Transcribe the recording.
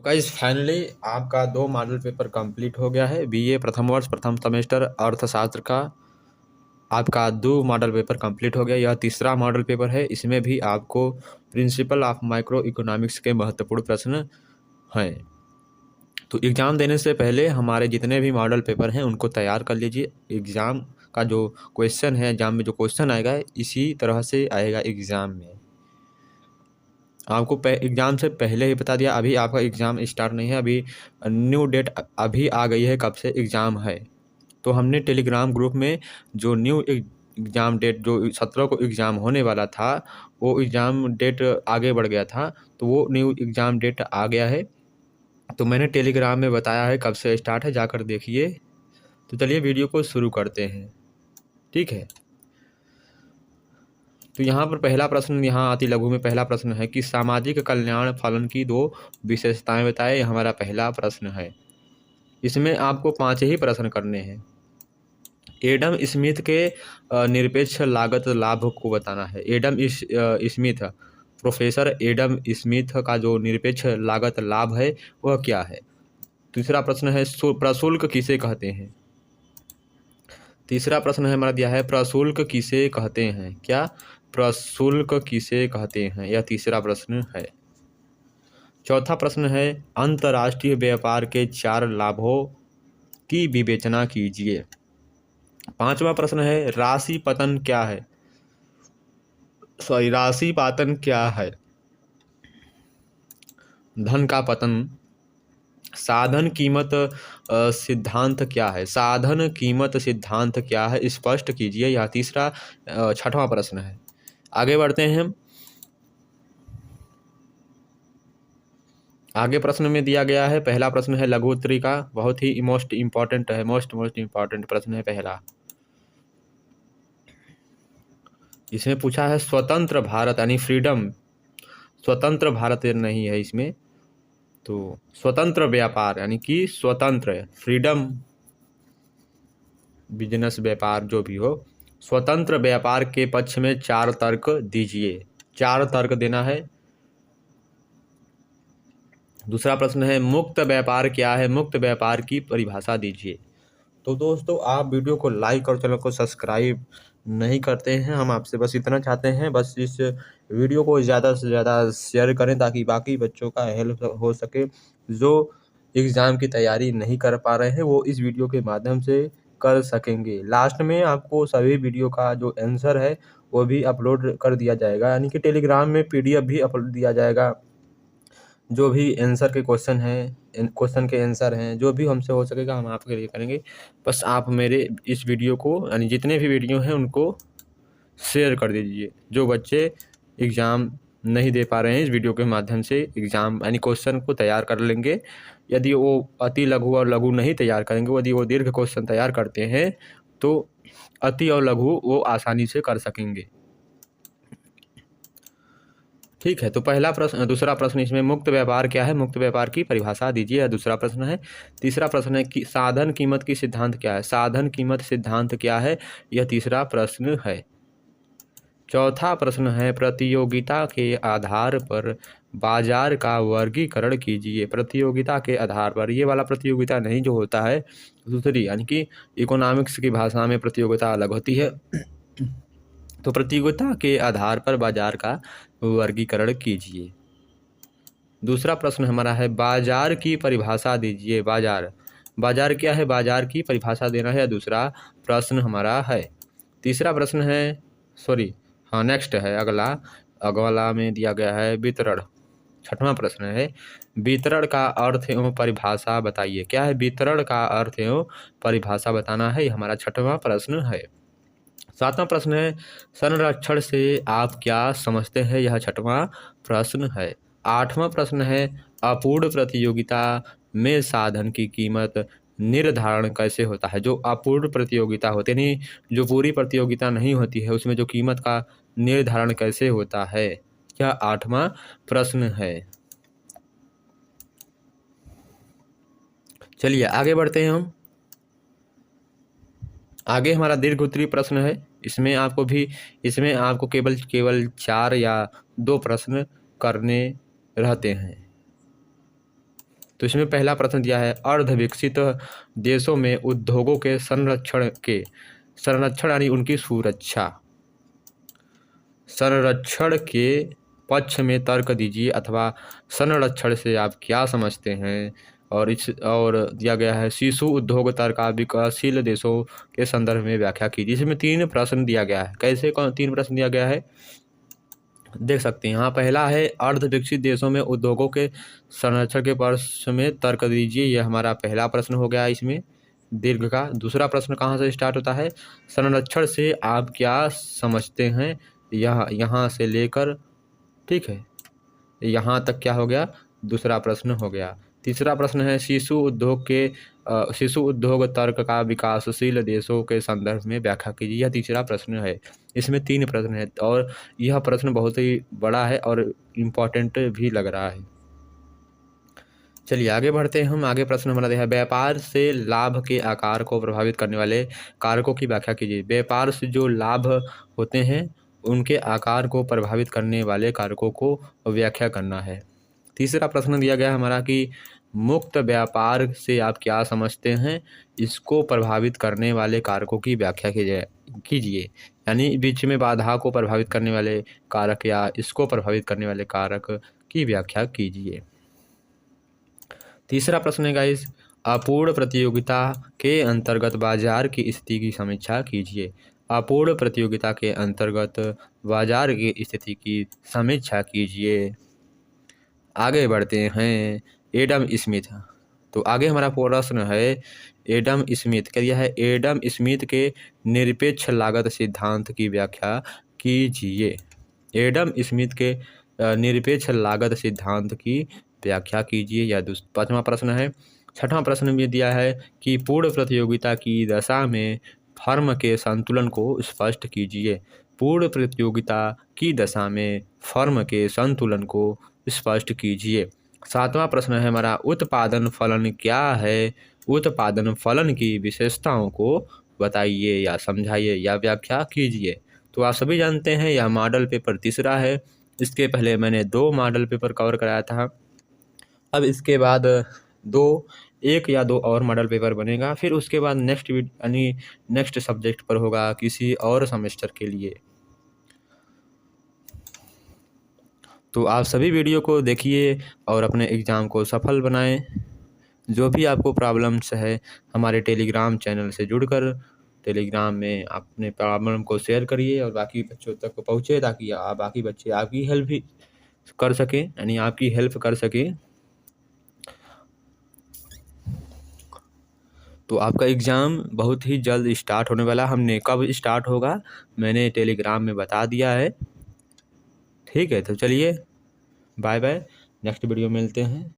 Guys finally आपका 2 model paper complete हो गया है। बीए प्रथम वर्ष प्रथम सेमेस्टर अर्थशास्त्र का आपका 2 मॉडल पेपर कंप्लीट हो गया। यह तीसरा मॉडल पेपर है। इसमें भी आपको प्रिंसिपल ऑफ माइक्रो इकोनॉमिक्स के महत्वपूर्ण प्रश्न हैं। तो एग्ज़ाम देने से पहले हमारे जितने भी मॉडल पेपर हैं उनको तैयार कर लीजिए। एग्ज़ाम का जो क्वेश्चन है, एग्ज़ाम में जो क्वेश्चन आएगा इसी तरह से आएगा एग्ज़ाम में। आपको एग्ज़ाम से पहले ही बता दिया, अभी आपका एग्ज़ाम स्टार्ट नहीं है। अभी न्यू डेट अभी आ गई है कब से एग्ज़ाम है। तो हमने टेलीग्राम ग्रुप में जो न्यू एग्ज़ाम डेट जो 17 को एग्ज़ाम होने वाला था, वो एग्ज़ाम डेट आगे बढ़ गया था, तो वो न्यू एग्ज़ाम डेट आ गया है। तो मैंने टेलीग्राम में बताया है कब से स्टार्ट है, जाकर देखिए। तो चलिए वीडियो को शुरू करते हैं, ठीक है। तो यहाँ पर पहला प्रश्न, यहाँ अति लघु में पहला प्रश्न है कि सामाजिक कल्याण फलन की 2 विशेषताएं बताएं। ये हमारा पहला प्रश्न है। इसमें आपको 5 ही प्रश्न करने हैं। एडम स्मिथ के निरपेक्ष लागत लाभ को बताना है। स्मिथ, प्रोफेसर एडम स्मिथ का जो निरपेक्ष लागत लाभ है वह क्या है। तीसरा प्रश्न है प्रशुल्क किसे कहते हैं। तीसरा प्रश्न है हमारा दिया है प्रशुल्क किसे कहते हैं। क्या प्रशुल्क किसे कहते हैं, यह तीसरा प्रश्न है। चौथा प्रश्न है अंतर्राष्ट्रीय व्यापार के 4 लाभों की विवेचना कीजिए। पांचवा प्रश्न है राशि पतन क्या है। राशि पतन क्या है। धन का पतन। साधन कीमत सिद्धांत क्या है। साधन कीमत सिद्धांत क्या है, स्पष्ट कीजिए। यह तीसरा छठवां प्रश्न है। आगे बढ़ते हैं हम। आगे प्रश्न में दिया गया है, पहला प्रश्न है लघु उत्तरी का, बहुत ही मोस्ट इम्पॉर्टेंट है, मोस्ट इम्पॉर्टेंट प्रश्न है पहला। इसमें पूछा है स्वतंत्र भारत यानी फ्रीडम, स्वतंत्र भारत नहीं है इसमें, तो स्वतंत्र व्यापार यानी कि स्वतंत्र फ्रीडम बिजनेस व्यापार जो भी हो, स्वतंत्र व्यापार के पक्ष में 4 तर्क दीजिए। 4 तर्क देना है। दूसरा प्रश्न है मुक्त व्यापार क्या है, मुक्त व्यापार की परिभाषा दीजिए। तो दोस्तों आप वीडियो को लाइक और चैनल को सब्सक्राइब नहीं करते हैं, हम आपसे बस इतना चाहते हैं, बस इस वीडियो को ज़्यादा से ज़्यादा शेयर करें ताकि बाकी बच्चों का हेल्प हो सके। जो एग्ज़ाम की तैयारी नहीं कर पा रहे हैं वो इस वीडियो के माध्यम से कर सकेंगे। लास्ट में आपको सभी वीडियो का जो आंसर है वो भी अपलोड कर दिया जाएगा, यानी कि टेलीग्राम में PDF भी अपलोड दिया जाएगा। जो भी आंसर के क्वेश्चन हैं, क्वेश्चन के आंसर हैं, जो भी हमसे हो सकेगा हम आपके लिए करेंगे। बस आप मेरे इस वीडियो को यानी जितने भी वीडियो हैं उनको शेयर कर दीजिए। जो बच्चे एग्ज़ाम नहीं दे पा रहे हैं इस वीडियो के माध्यम से एग्ज़ाम यानी क्वेश्चन को तैयार कर लेंगे। यदि वो अति लघु और लघु नहीं तैयार करेंगे, यदि वो दीर्घ क्वेश्चन तैयार करते हैं तो अति और लघु वो आसानी से कर सकेंगे, ठीक है। तो पहला प्रश्न, दूसरा प्रश्न इसमें मुक्त व्यापार क्या है, मुक्त व्यापार की परिभाषा दीजिए, यह दूसरा प्रश्न है। तीसरा प्रश्न है कि साधन कीमत की सिद्धांत क्या है, साधन कीमत सिद्धांत क्या है, यह तीसरा प्रश्न है। चौथा प्रश्न है प्रतियोगिता के आधार पर बाजार का वर्गीकरण कीजिए। प्रतियोगिता के आधार पर, ये वाला प्रतियोगिता नहीं जो होता है दूसरी, यानी कि इकोनॉमिक्स की भाषा में प्रतियोगिता अलग होती है। तो प्रतियोगिता के आधार पर बाजार का वर्गीकरण कीजिए। दूसरा प्रश्न हमारा है बाजार की परिभाषा दीजिए। बाजार, बाजार क्या है, बाजार की परिभाषा देना है, दूसरा प्रश्न हमारा है। तीसरा प्रश्न है नेक्स्ट है अगला में दिया गया है वितरण। छठवां प्रश्न है वितरण का अर्थ एवं परिभाषा बताइए। क्या है वितरण का अर्थ एवं परिभाषा बताना है, ये हमारा छठवां प्रश्न है। सातवां प्रश्न है संरक्षण से आप क्या समझते हैं, यह छठवां प्रश्न है। आठवां प्रश्न है अपूर्ण प्रतियोगिता में साधन की कीमत निर्धारण कैसे होता है। जो अपूर्ण प्रतियोगिता होती है, नहीं जो पूरी प्रतियोगिता नहीं होती है, उसमें जो कीमत का निर्धारण कैसे होता है, यह आठवां प्रश्न है। चलिए आगे बढ़ते हैं हम। आगे हमारा दीर्घ उत्तरीय प्रश्न है। इसमें आपको केवल 4 या 2 प्रश्न करने रहते हैं। तो इसमें पहला प्रश्न दिया है, अर्ध विकसित देशों में उद्योगों के संरक्षण यानी उनकी संरक्षण के पक्ष में तर्क दीजिए, अथवा संरक्षण से आप क्या समझते हैं। और दिया गया है, शिशु उद्योग तर्क का विकासशील देशों के संदर्भ में व्याख्या कीजिए। इसमें 3 प्रश्न दिया गया है। कैसे 3 प्रश्न दिया गया है देख सकते हैं। यहाँ पहला है, अर्ध विकसित देशों में उद्योगों के संरक्षण के पक्ष में तर्क दीजिए। यह हमारा पहला प्रश्न हो गया इसमें दीर्घ का। दूसरा प्रश्न कहाँ से स्टार्ट होता है, संरक्षण से आप क्या समझते हैं, यहाँ से लेकर, ठीक है, यहाँ तक क्या हो गया, दूसरा प्रश्न हो गया। तीसरा प्रश्न है, शिशु उद्योग तर्क का विकासशील देशों के संदर्भ में व्याख्या कीजिए। यह तीसरा प्रश्न है। इसमें 3 प्रश्न है और यह प्रश्न बहुत ही बड़ा है और इम्पोर्टेंट भी लग रहा है। चलिए आगे बढ़ते हैं हम। आगे प्रश्न हमारा है, व्यापार से लाभ के आकार को प्रभावित करने वाले कारकों की व्याख्या कीजिए। व्यापार से जो लाभ होते हैं उनके आकार को प्रभावित करने वाले कारकों को व्याख्या करना है। तीसरा प्रश्न दिया गया हमारा कि मुक्त व्यापार से आप क्या समझते हैं, इसको प्रभावित करने वाले कारकों की व्याख्या कीजिए। यानी बीच में बाधा को प्रभावित करने वाले कारक या इसको प्रभावित करने वाले कारक की व्याख्या कीजिए। तीसरा प्रश्न है गाइस, अपूर्ण प्रतियोगिता के अंतर्गत बाजार की स्थिति की समीक्षा कीजिए। अपूर्ण प्रतियोगिता के अंतर्गत बाजार की स्थिति की समीक्षा कीजिए। आगे बढ़ते हैं, एडम स्मिथ। तो आगे हमारा प्रश्न है, एडम स्मिथ क्या दिया है, एडम स्मिथ के निरपेक्ष लागत सिद्धांत की व्याख्या कीजिए। एडम स्मिथ के निरपेक्ष लागत सिद्धांत की व्याख्या कीजिए। यह 5वां प्रश्न है। 6वां प्रश्न में दिया है कि पूर्ण प्रतियोगिता की दशा में फर्म के संतुलन को स्पष्ट कीजिए। पूर्ण प्रतियोगिता की दशा में फर्म के संतुलन को स्पष्ट कीजिए। 7वां प्रश्न है हमारा, उत्पादन फलन क्या है, उत्पादन फलन की विशेषताओं को बताइए या समझाइए या व्याख्या कीजिए। तो आप सभी जानते हैं यह मॉडल पेपर तीसरा है। इसके पहले मैंने 2 मॉडल पेपर कवर कराया था। अब इसके बाद 1 या 2 और मॉडल पेपर बनेगा। फिर उसके बाद नेक्स्ट सब्जेक्ट पर होगा किसी और सेमेस्टर के लिए। तो आप सभी वीडियो को देखिए और अपने एग्ज़ाम को सफल बनाएं। जो भी आपको प्रॉब्लम्स है हमारे टेलीग्राम चैनल से जुड़कर टेलीग्राम में अपने प्रॉब्लम को शेयर करिए और बाकी बच्चों तक पहुँचे, ताकि बाकी बच्चे आपकी हेल्प भी कर सकें, यानी आपकी हेल्प कर सकें। तो आपका एग्ज़ाम बहुत ही जल्द स्टार्ट होने वाला। हमने कब स्टार्ट होगा मैंने टेलीग्राम में बता दिया है। ठीक है, तो चलिए बाय बाय, नेक्स्ट वीडियो में मिलते हैं।